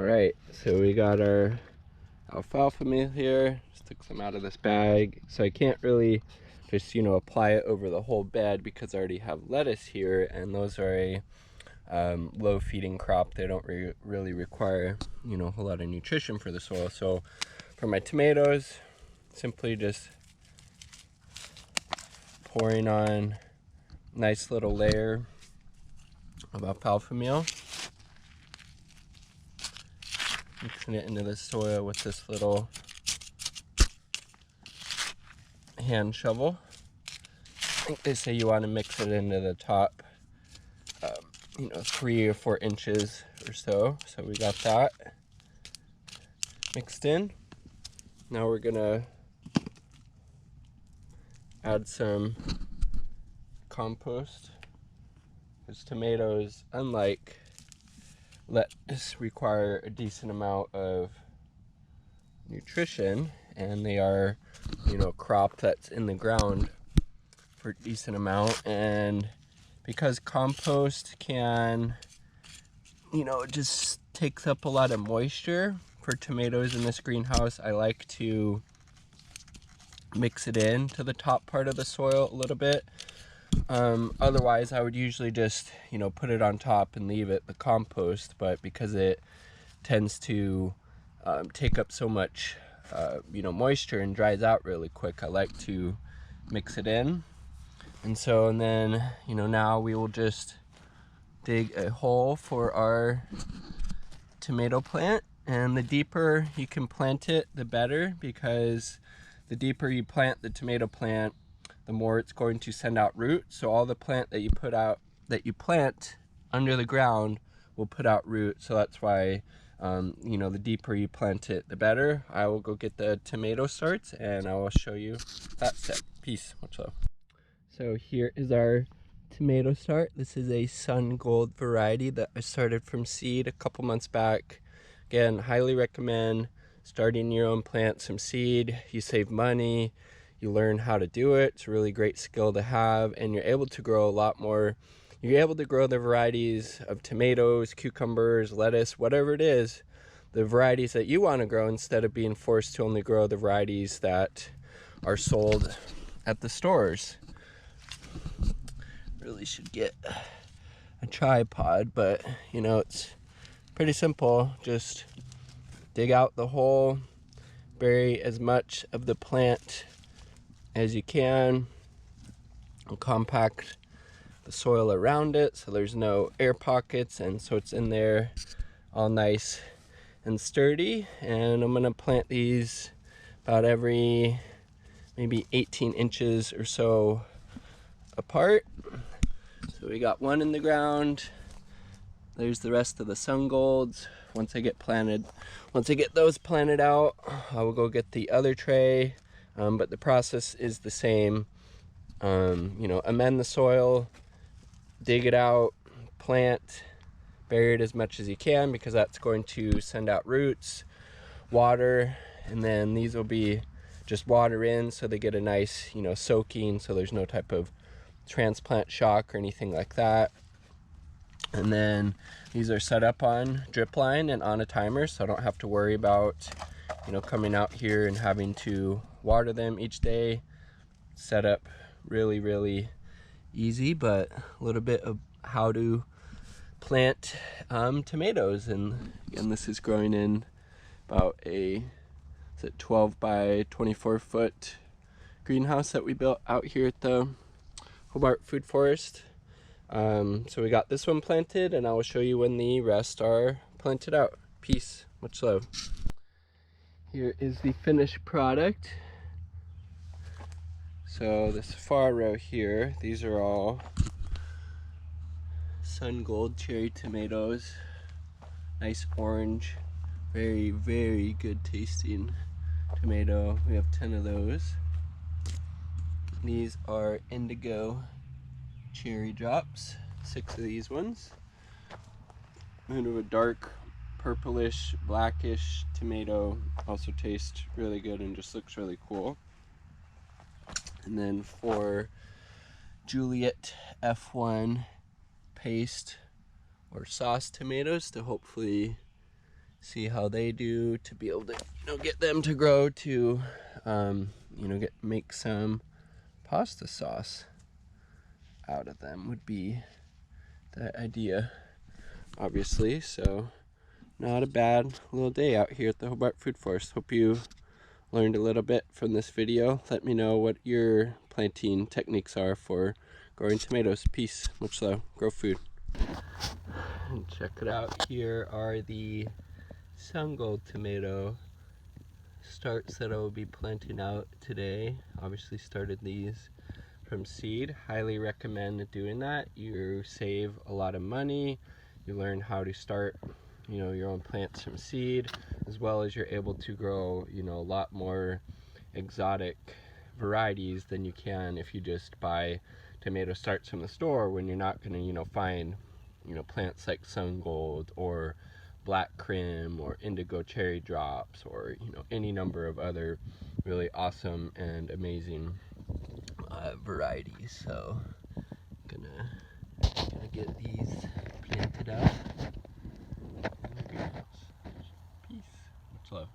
Alright, so we got our alfalfa meal here. Just took some out of this bag. So I can't really just, apply it over the whole bed because I already have lettuce here, and those are a low feeding crop. They don't really require, a whole lot of nutrition for the soil. So for my tomatoes, simply just pouring on a nice little layer of alfalfa meal. Mixing it into the soil with this little hand shovel. I think they say you want to mix it into the top, 3 or 4 inches or so. So we got that mixed in. Now we're gonna add some compost, because tomatoes, unlike lettuce, require a decent amount of nutrition, and they are, a crop that's in the ground for a decent amount. And because compost can, it just takes up a lot of moisture for tomatoes in this greenhouse, I like to mix it in to the top part of the soil a little bit. Otherwise I would usually just, put it on top and leave it, the compost, but because it tends to take up so much, moisture and dries out really quick, I like to mix it in. And then, now we will just dig a hole for our tomato plant, and the deeper you can plant it, the better, because the deeper you plant the tomato plant, the more it's going to send out roots. So all the plant that you plant under the ground will put out roots. So that's why, the deeper you plant it, the better. I will go get the tomato starts and I will show you that step. Peace, much love. So here is our tomato start. This is a Sun Gold variety that I started from seed a couple months back. Again, highly recommend starting your own plant from seed. You save money, you learn how to do it. It's a really great skill to have, and you're able to grow a lot more. You're able to grow the varieties of tomatoes, cucumbers, lettuce, whatever it is, the varieties that you want to grow, instead of being forced to only grow the varieties that are sold at the stores. Really should get a tripod, but it's pretty simple. Just dig out the hole, bury as much of the plant as you can, and compact the soil around it so there's no air pockets, and so it's in there all nice and sturdy. And I'm gonna plant these about every maybe 18 inches or so apart. So we got one in the ground. There's the rest of the Sun Golds. Once I get those planted out, I will go get the other tray. But the process is the same. Amend the soil, dig it out, plant, bury it as much as you can, because that's going to send out roots, water, and then these will be just water in, so they get a nice, soaking, so there's no type of transplant shock or anything like that. And then these are set up on drip line and on a timer, so I don't have to worry about, coming out here and having to water them each day. Set up really easy, but a little bit of how to plant tomatoes. And again, this is growing in about a 12 by 24 foot greenhouse that we built out here at the Hobart Food Forest. So we got this one planted, and I will show you when the rest are planted out. Peace, much love. Here is the finished product. So this far row here, these are all Sun Gold cherry tomatoes. Nice orange, very good tasting tomato. We have 10 of those. These are indigo cherry drops, 6 of these ones. Kind of a dark purplish, blackish tomato, also tastes really good and just looks really cool. And then for Juliet F1 paste or sauce tomatoes to hopefully see how they do to be able to, get them to grow to, make some pasta sauce out of them would be the idea, obviously. So not a bad little day out here at the Hobart Food Forest. Hope you learned a little bit from this video. Let me know what your planting techniques are for growing tomatoes. Peace. Much love. Grow food. And check it out. Here are the Sungold tomato starts that I will be planting out today. Obviously started these from seed. Highly recommend doing that. You save a lot of money. You learn how to start, your own plants from seed, as well as you're able to grow, a lot more exotic varieties than you can if you just buy tomato starts from the store, when you're not going to, find, plants like Sungold or black crim or indigo cherry drops or, any number of other really awesome and amazing varieties. So gonna get these planted out in the greenhouse. Peace. Much love.